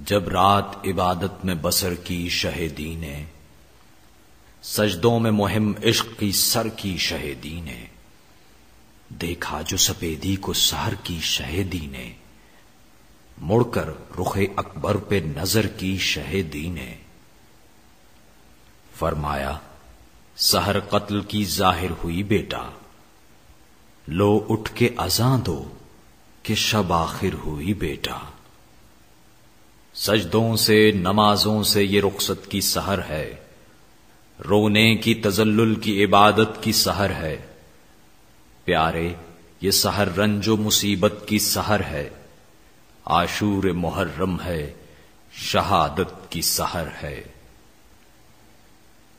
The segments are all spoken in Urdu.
جب رات عبادت میں بسر کی شہیدی نے، سجدوں میں مہم عشق کی سر کی شہیدی نے، دیکھا جو سپیدی کو سحر کی شہیدی نے، مڑ کر رخ اکبر پہ نظر کی شہیدی نے، فرمایا سحر قتل کی ظاہر ہوئی بیٹا، لو اٹھ کے اذاں دو کہ شب آخر ہوئی بیٹا۔ سجدوں سے نمازوں سے یہ رخصت کی سحر ہے، رونے کی تذلل کی عبادت کی سحر ہے، پیارے یہ سحر رنج و مصیبت کی سحر ہے، عاشور محرم ہے، شہادت کی سحر ہے،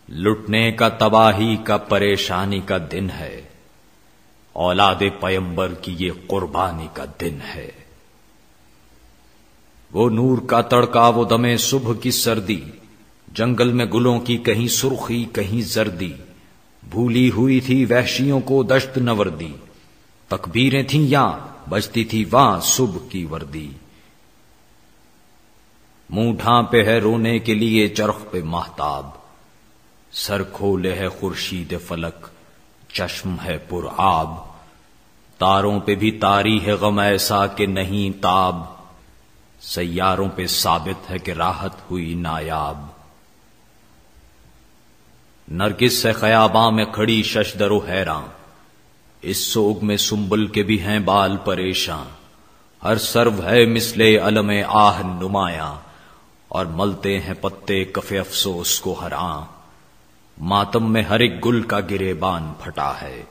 لٹنے کا تباہی کا پریشانی کا دن ہے، اولاد پیمبر کی یہ قربانی کا دن ہے۔ وہ نور کا تڑکا، وہ دمے صبح کی سردی، جنگل میں گلوں کی کہیں سرخی کہیں زردی، بھولی ہوئی تھی وحشیوں کو دشت نوردی، تکبیریں تھیں یہاں بجتی تھی وہاں صبح کی وردی، منہ ڈھانپے ہے رونے کے لیے چرخ پہ ماہتاب، سر کھولے ہے خورشید فلک، چشم ہے پر آب، تاروں پہ بھی تاری ہے غم ایسا کہ نہیں تاب، سیاروں پہ ثابت ہے کہ راحت ہوئی نایاب، نرگس سے خیاباں میں کھڑی ششدر و حیراں، اس سوگ میں سنبل کے بھی ہیں بال پریشاں، ہر سرو ہے مثل علم آہ نمایاں، اور ملتے ہیں پتے کف افسوس کو ہراں، ماتم میں ہر ایک گل کا گریبان پھٹا ہے،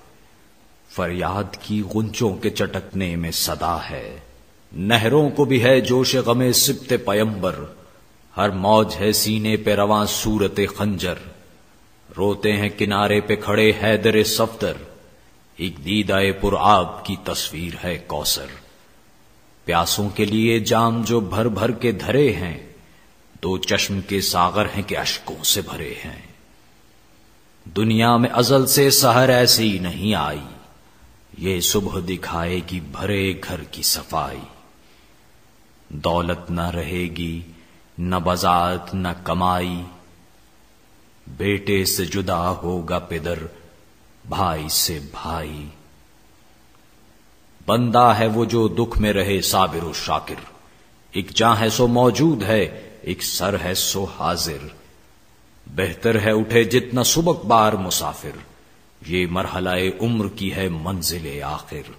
فریاد کی غنچوں کے چٹکنے میں صدا ہے، نہروں کو بھی ہے جوش غم سبت پیمبر، ہر موج ہے سینے پہ رواں صورت خنجر، روتے ہیں کنارے پہ کھڑے حیدر صفدر، ایک دیدہ پر آب کی تصویر ہے کوثر، پیاسوں کے لیے جام جو بھر بھر کے دھرے ہیں، دو چشم کے ساغر ہیں کہ اشکوں سے بھرے ہیں، دنیا میں ازل سے سحر ایسی نہیں آئی، یہ صبح دکھائے گی بھرے گھر کی صفائی، دولت نہ رہے گی نہ بذات نہ کمائی، بیٹے سے جدا ہوگا پدر بھائی سے بھائی، بندہ ہے وہ جو دکھ میں رہے صابر و شاکر، ایک جاں ہے سو موجود ہے ایک سر ہے سو حاضر، بہتر ہے اٹھے جتنا سبک بار مسافر، یہ مرحلہ عمر کی ہے منزل آخر،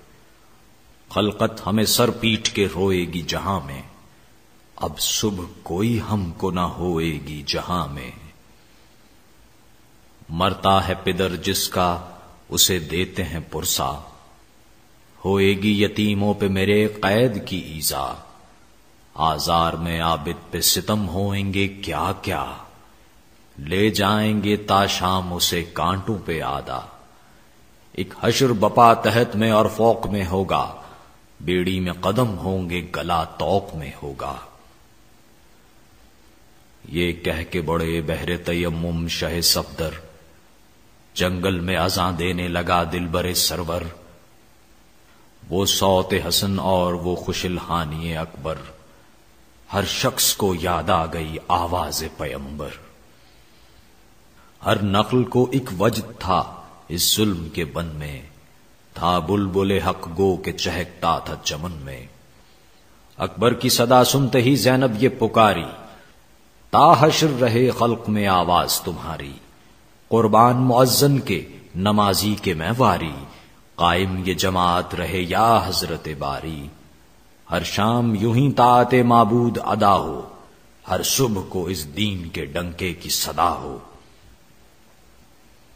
خلقت ہمیں سر پیٹ کے روئے گی جہاں میں، اب صبح کوئی ہم کو نہ ہوئے گی جہاں میں، مرتا ہے پدر جس کا اسے دیتے ہیں پرسا، ہوئے گی یتیموں پہ میرے قید کی ایذا، آزار میں عابد پہ ستم ہوئیں گے کیا کیا، لے جائیں گے تا شام اسے کانٹوں پہ آدھا، ایک حشر بپا تحت میں اور فوق میں ہوگا، بیڑی میں قدم ہوں گے گلا توق میں ہوگا، یہ کہہ کے بڑے بہر تیمم شہ صفدر، جنگل میں اذاں دینے لگا دلبر سرور، وہ صوت حسن اور وہ خوش الحانی اکبر، ہر شخص کو یاد آ گئی آواز پیمبر، ہر نقل کو ایک وجد تھا اس ظلم کے بن میں، تھا بلبل حق گو کے چہکتا تھا چمن میں، اکبر کی صدا سنتے ہی زینب یہ پکاری، تا حشر رہے خلق میں آواز تمہاری، قربان مؤذن کے نمازی کے میں واری، قائم یہ جماعت رہے یا حضرت باری، ہر شام یوں ہی طاعت معبود ادا ہو، ہر صبح کو اس دین کے ڈنکے کی صدا ہو،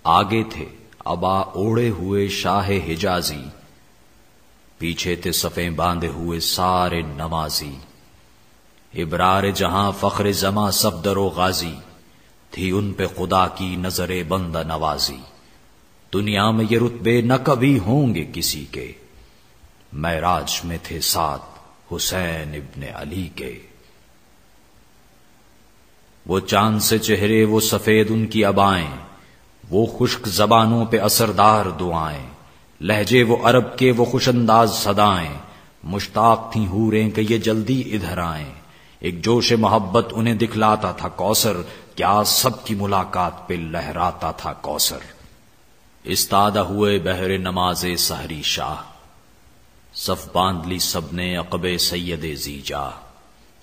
آگے تھے ابا اوڑے ہوئے شاہ حجازی، پیچھے تھے صفیں باندھے ہوئے سارے نمازی، ابرار جہاں فخر زماں صفدر و غازی، تھی ان پہ خدا کی نظر بندہ نوازی، دنیا میں یہ رتبے نہ کبھی ہوں گے کسی کے، معراج میں تھے ساتھ حسین ابن علی کے، وہ چاند سے چہرے وہ سفید ان کی ابائیں، وہ خشک زبانوں پہ اثردار دعائیں، لہجے وہ عرب کے وہ خوش انداز صدائیں، مشتاق تھیں حوریں کہ یہ جلدی ادھر آئیں، ایک جوش محبت انہیں دکھلاتا تھا کوثر، کیا سب کی ملاقات پہ لہراتا تھا کوثر۔ استادہ ہوئے بہر نماز سحری شاہ، صف باندھ لی سب نے عقب سید زیجا۔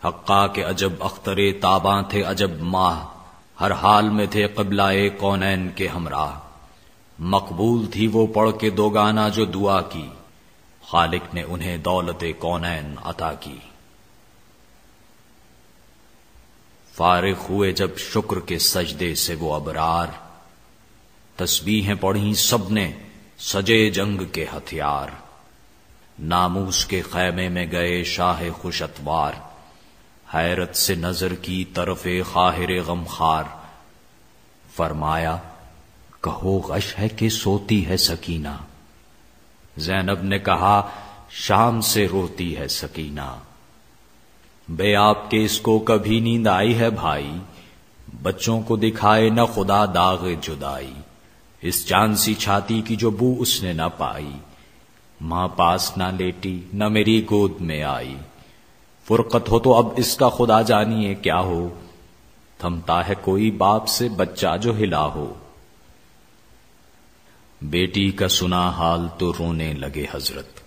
حقا کے عجب اختر تاباں تھے عجب ماہ، ہر حال میں تھے قبلہ کونین کے ہمراہ۔ مقبول تھی وہ پڑھ کے دو گانا جو دعا کی، خالق نے انہیں دولت کونین عطا کی۔ فارغ ہوئے جب شکر کے سجدے سے وہ ابرار، تسبیحیں پڑھی سب نے سجے جنگ کے ہتھیار۔ ناموس کے خیمے میں گئے شاہ خوش اتوار، حیرت سے نظر کی طرف خاہر غمخوار۔ فرمایا کہو غش ہے کہ سوتی ہے سکینہ، زینب نے کہا شام سے روتی ہے سکینہ۔ بے آپ کے اس کو کبھی نیند آئی ہے بھائی، بچوں کو دکھائے نہ خدا داغ جدائی۔ اس چاند سی چھاتی کی جو بو اس نے نہ پائی، ماں پاس نہ لیٹی نہ میری گود میں آئی۔ فرقت ہو تو اب اس کا خدا جانیے کیا ہو، تھمتا ہے کوئی باپ سے بچہ جو ہلا ہو۔ بیٹی کا سنا حال تو رونے لگے حضرت،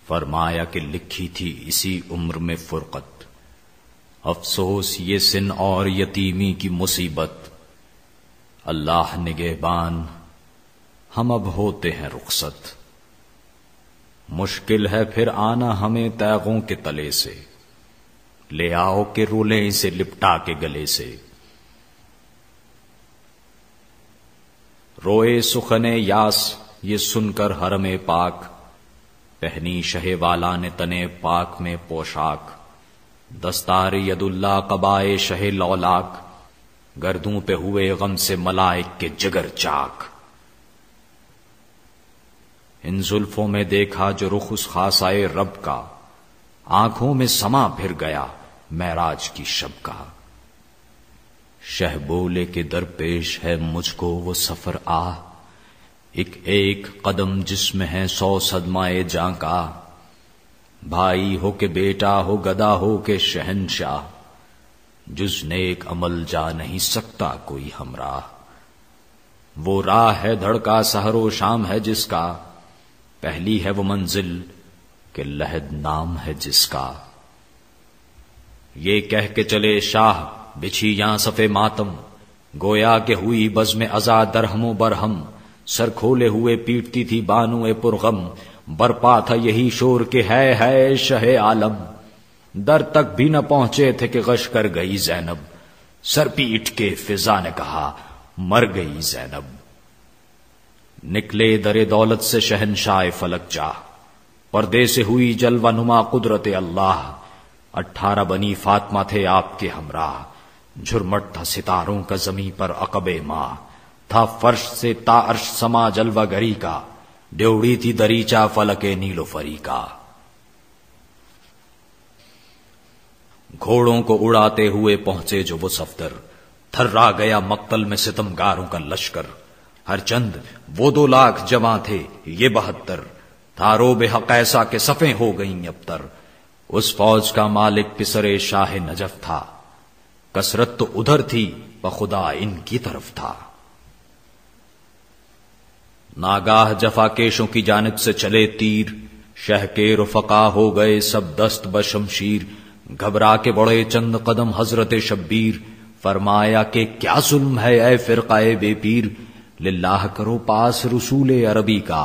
فرمایا کہ لکھی تھی اسی عمر میں فرقت۔ افسوس یہ سن اور یتیمی کی مصیبت، اللہ نگہبان ہم اب ہوتے ہیں رخصت۔ مشکل ہے پھر آنا ہمیں تیغوں کے تلے سے، لے آؤ کہ رولیں اسے لپٹا کے گلے سے۔ روئے سخن یاس یہ سن کر حرم پاک، پہنی شہ والا نے تنے پاک میں پوشاک۔ دستار ید اللہ قبائے شہ لولاک، گردوں پہ ہوئے غم سے ملائک کے جگر چاک۔ ان زلفوں میں دیکھا جو رخ اس خاصائے رب کا، آنکھوں میں سما پھر گیا معراج کی شب کا۔ شہ بولے کے درپیش ہے مجھ کو وہ سفر آہ، ایک ایک قدم جس میں ہے 100 صدمہ جاں کا۔ بھائی ہو کہ بیٹا ہو گدا ہو کہ شہنشاہ، جز نیک عمل جا نہیں سکتا کوئی ہمراہ۔ وہ راہ ہے دھڑکا سحر و شام ہے جس کا، پہلی ہے وہ منزل کہ لحد نام ہے جس کا۔ یہ کہہ کے چلے شاہ بچھی یہاں صفے ماتم، گویا کہ ہوئی بزم ازا درہم و برہم۔ سر کھولے ہوئے پیٹتی تھی بانو پرغم، برپا تھا یہی شور کہ ہے شہ عالم۔ در تک بھی نہ پہنچے تھے کہ غش کر گئی زینب، سر پیٹ کے فضا نے کہا مر گئی زینب۔ نکلے در دولت سے شہنشاہ فلک جاہ، پردے سے ہوئی جلوہ نما قدرت اللہ۔ 18 بنی فاطمہ تھے آپ کے ہمراہ، جھرمٹ تھا ستاروں کا زمیں پر عقب ماہ۔ تھا فرش سے تا عرش سما جلوہ گری کا، ڈیوڑی تھی دریچہ فلک نیل و فری کا۔ گھوڑوں کو اڑاتے ہوئے پہنچے جو وہ صفدر، تھرا گیا مقتل میں ستمگاروں کا لشکر۔ ہر چند وہ 2 لاکھ جواں تھے یہ 72، تھارو بے حق ایسا کہ صفیں ہو گئیں ابتر۔ اس فوج کا مالک پسرے شاہ نجف تھا، کثرت تو ادھر تھی بخدا ان کی طرف تھا۔ ناگاہ جفا کیشوں کی جانب سے چلے تیر، شہ کے رفقا ہو گئے سب دست بشمشیر۔ گھبرا کے بڑے چند قدم حضرت شبیر، فرمایا کہ کیا ظلم ہے اے فرقہ بے پیر۔ للہ کرو پاس رسول عربی کا،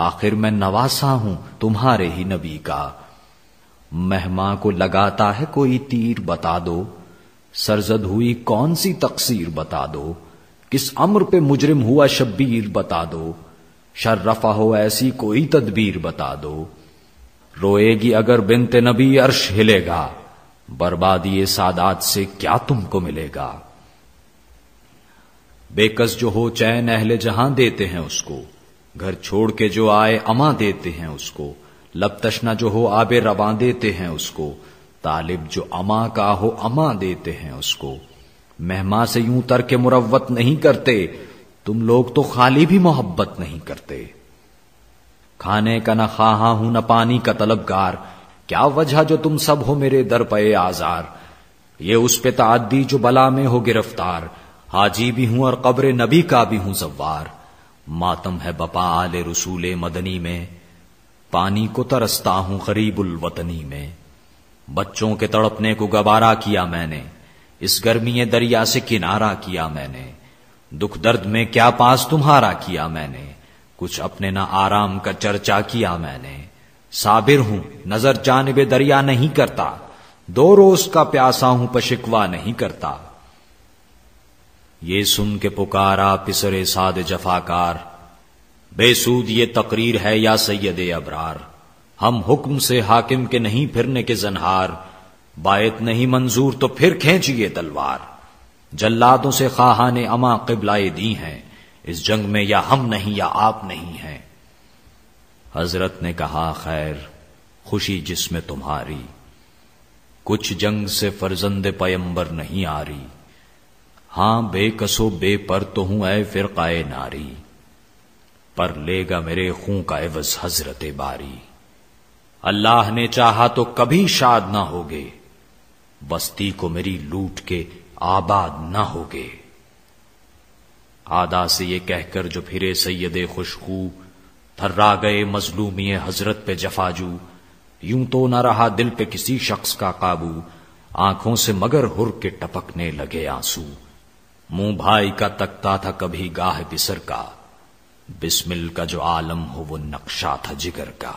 آخر میں نواسا ہوں تمہارے ہی نبی کا۔ مہماں کو لگاتا ہے کوئی تیر بتا دو، سرزد ہوئی کون سی تقصیر بتا دو۔ کس امر پہ مجرم ہوا شبیر بتا دو، شرفہ ہو ایسی کوئی تدبیر بتا دو۔ روئے گی اگر بنت نبی عرش ہلے گا، بربادی سادات سے کیا تم کو ملے گا۔ بے کس جو ہو چین اہل جہاں دیتے ہیں اس کو، گھر چھوڑ کے جو آئے اماں دیتے ہیں اس کو۔ لب تشنا جو ہو آب رواں دیتے ہیں اس کو، طالب جو اماں کا ہو اماں دیتے ہیں اس کو۔ مہماں سے یوں ترک مروت نہیں کرتے، تم لوگ تو خالی بھی محبت نہیں کرتے۔ کھانے کا نہ خواہاں ہوں نہ پانی کا طلبگار، کیا وجہ جو تم سب ہو میرے در پہ آزار، یہ اس پہ تعدی جو بلا میں ہو گرفتار، حاجی بھی ہوں اور قبر نبی کا بھی ہوں زوار، ماتم ہے بپا آل رسول مدنی میں، پانی کو ترستا ہوں غریب الوطنی میں، بچوں کے تڑپنے کو گوارا کیا میں نے، اس گرمی دریا سے کنارہ کیا میں نے، دکھ درد میں کیا پاس تمہارا کیا میں نے، کچھ اپنے نہ آرام کا چرچا کیا میں نے، صابر ہوں نظر جانب دریا نہیں کرتا، 2 روز کا پیاسا ہوں پشکوا نہیں کرتا، یہ سن کے پکارا پسر ساد جفاکار، بے سود یہ تقریر ہے یا سید ابرار، ہم حکم سے حاکم کے نہیں پھرنے کے زنہار، بایت نہیں منظور تو پھر کھینچیے تلوار، جلادوں سے خواہاں اما قبلائے دی ہیں، اس جنگ میں یا ہم نہیں یا آپ نہیں ہیں۔ حضرت نے کہا خیر خوشی جس میں تمہاری، کچھ جنگ سے فرزند پیمبر نہیں آ رہی، ہاں بے کسو بے پر تو ہوں اے فرقائے ناری، پر لے گا میرے خون کا عوض حضرت باری، اللہ نے چاہا تو کبھی شاد نہ ہوگے، بستی کو میری لوٹ کے آباد نہ ہوگے۔ آدھا سے یہ کہہ کر جو پھرے سید خوشخو، تھرا گئے مظلومی حضرت پہ جفاجو، یوں تو نہ رہا دل پہ کسی شخص کا قابو، آنکھوں سے مگر ہر کے ٹپکنے لگے آنسو، منہ بھائی کا تکتا تھا کبھی گاہ بسر کا، بسمل کا جو عالم ہو وہ نقشہ تھا جگر کا۔